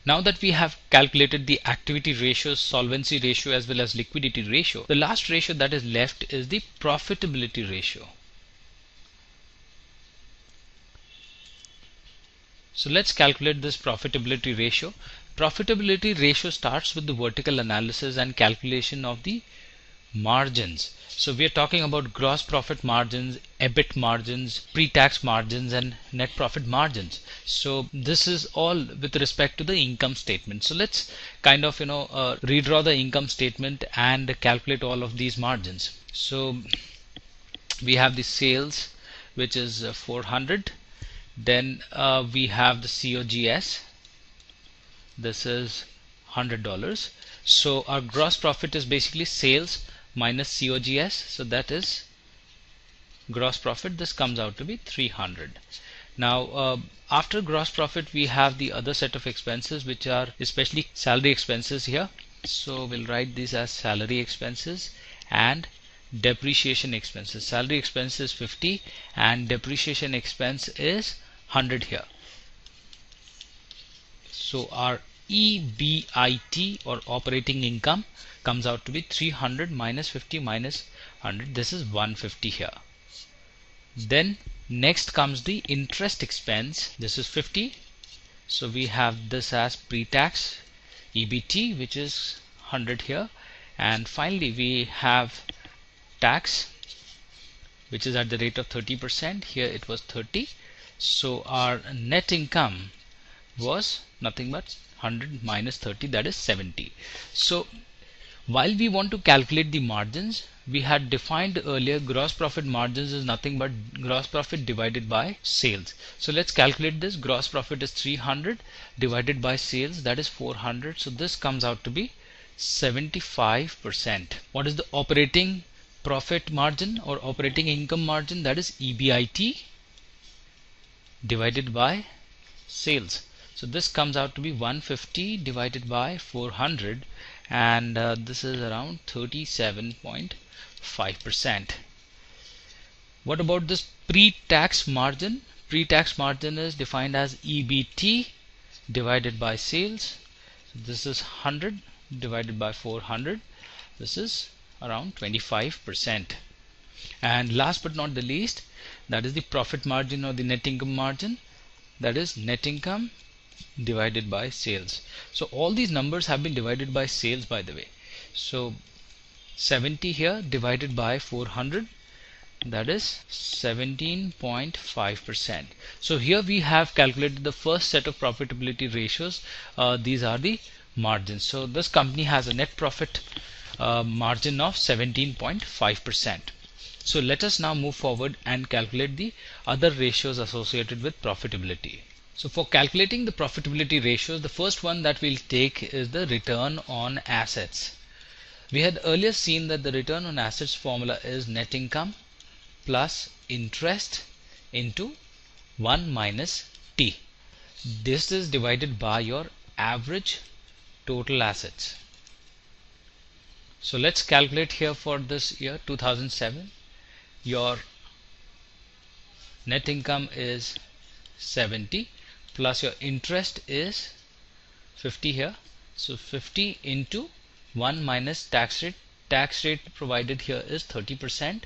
Now that we have calculated the activity ratios, solvency ratio as well as liquidity ratio, the last ratio that is left is the profitability ratio. So let's calculate this profitability ratio. Profitability ratio starts with the vertical analysis and calculation of the margins. So we are talking about gross profit margins, EBIT margins, pre-tax margins and net profit margins. So this is all with respect to the income statement. So let's kind of redraw the income statement and calculate all of these margins. So we have the sales, which is 400. Then we have the COGS, this is $100. So our gross profit is basically sales minus COGS, so that is gross profit. This comes out to be 300. Now after gross profit we have the other set of expenses, which are especially salary expenses here. So we'll write these as salary expenses and depreciation expenses. Salary expense is 50 and depreciation expense is 100 here. So our EBIT or operating income comes out to be 300 minus 50 minus 100. This is 150 here. Then next comes the interest expense. This is 50. So we have this as pre-tax EBT, which is 100 here. And finally we have tax, which is at the rate of 30%. Here it was 30. So our net income was nothing but 100 minus 30, that is 70. So while we want to calculate the margins, we had defined earlier gross profit margins is nothing but gross profit divided by sales. So let's calculate this. Gross profit is 300 divided by sales, that is 400. So this comes out to be 75%. What is the operating profit margin or operating income margin? That is EBIT divided by sales. So this comes out to be 150 divided by 400, and this is around 37.5%. What about this pre-tax margin? Pre-tax margin is defined as EBT divided by sales. So this is 100 divided by 400. This is around 25%. And last but not the least, that is the profit margin or the net income margin. That is net income divided by sales. So all these numbers have been divided by sales, by the way. So 70 here divided by 400, that is 17.5%. So here we have calculated the first set of profitability ratios. These are the margins. So this company has a net profit margin of 17.5%. So let us now move forward and calculate the other ratios associated with profitability. So for calculating the profitability ratios, the first one that we'll take is the return on assets. We had earlier seen that the return on assets formula is net income plus interest into 1 minus T. This is divided by your average total assets. So let's calculate here for this year 2007. Your net income is 70 plus your interest is 50 here. So 50 into 1 minus tax rate. Tax rate provided here is 30%.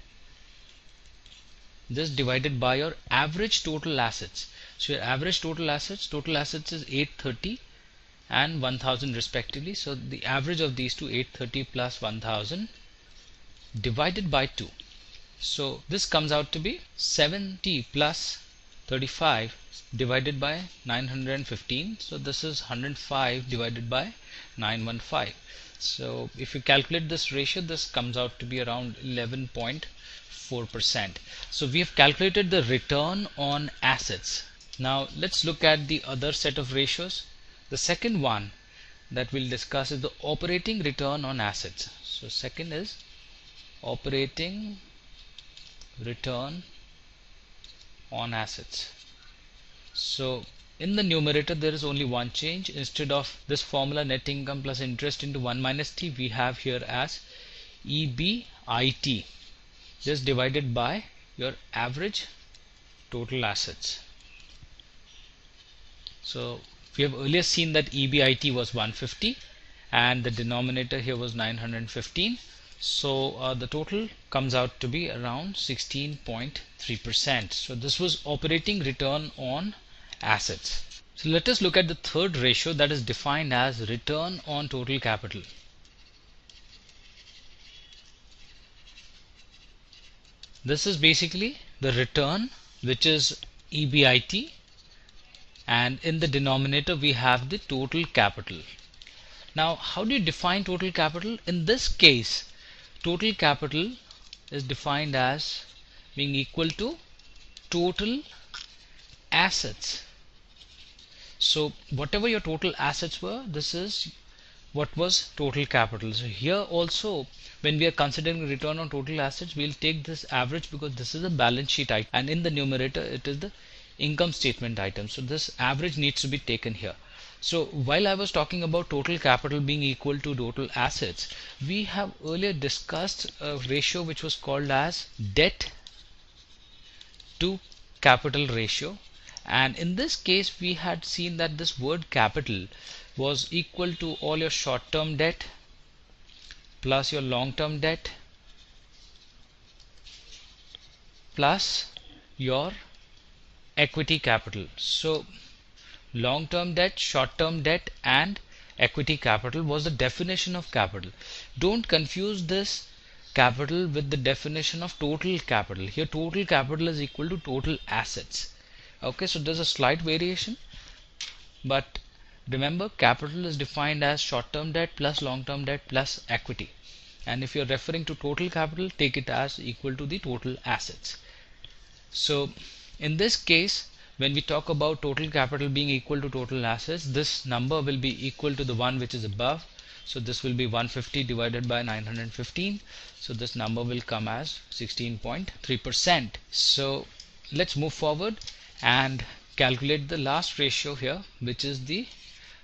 This divided by your average total assets. So your average total assets is 830 and 1000 respectively. So the average of these two, 830 plus 1000 divided by 2. So this comes out to be 70 plus 35 divided by 915. So this is 105 divided by 915. So if you calculate this ratio, this comes out to be around 11.4%. So we have calculated the return on assets. Now let's look at the other set of ratios. The second one that we'll discuss is the operating return on assets. So second is operating return on assets. So in the numerator there is only one change. Instead of this formula net income plus interest into 1 minus T, we have here as EBIT, just divided by your average total assets. So We have earlier seen that EBIT was 150 and the denominator here was 915. So the total comes out to be around 16.3%. So this was operating return on assets. So let us look at the third ratio, that is defined as return on total capital. This is basically the return, which is EBIT, and in the denominator we have the total capital. Now how do you define total capital? In this case, total capital is defined as being equal to total assets. So whatever your total assets were, this is what was total capital. So here also, when we are considering return on total assets, we'll take this average because this is a balance sheet item, and in the numerator it is the income statement item. So this average needs to be taken here. So while I was talking about total capital being equal to total assets, we have earlier discussed a ratio which was called as debt to capital ratio, and in this case we had seen that this word capital was equal to all your short-term debt plus your long-term debt plus your equity capital. So long-term debt, short-term debt and equity capital was the definition of capital. Don't confuse this capital with the definition of total capital. Here total capital is equal to total assets. Okay, so there's a slight variation, but remember capital is defined as short-term debt plus long-term debt plus equity, and if you're referring to total capital, take it as equal to the total assets. So in this case, when we talk about total capital being equal to total assets, this number will be equal to the one which is above. So this will be 150 divided by 915. So this number will come as 16.3%. So let's move forward and calculate the last ratio here, which is the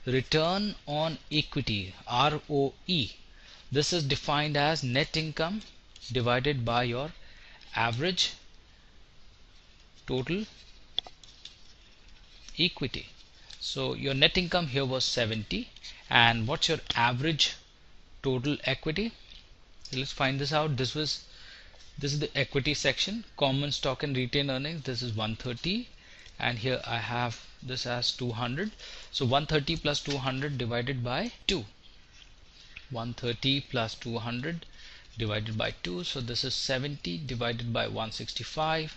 return on equity, ROE. This is defined as net income divided by your average total equity. So your net income here was 70, and what's your average total equity? So let's find this out. This is the equity section, common stock and retained earnings. This is 130, and here I have this as 200. So 130 plus 200 divided by 2. 130 plus 200 divided by 2. So this is 70 divided by 165,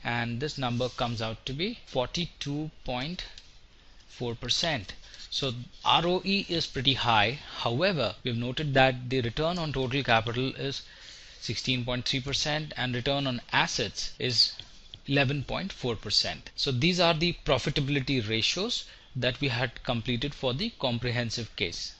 and this number comes out to be 42.4%. So ROE is pretty high. However, we've noted that the return on total capital is 16.3% and return on assets is 11.4%. So these are the profitability ratios that we had completed for the comprehensive case.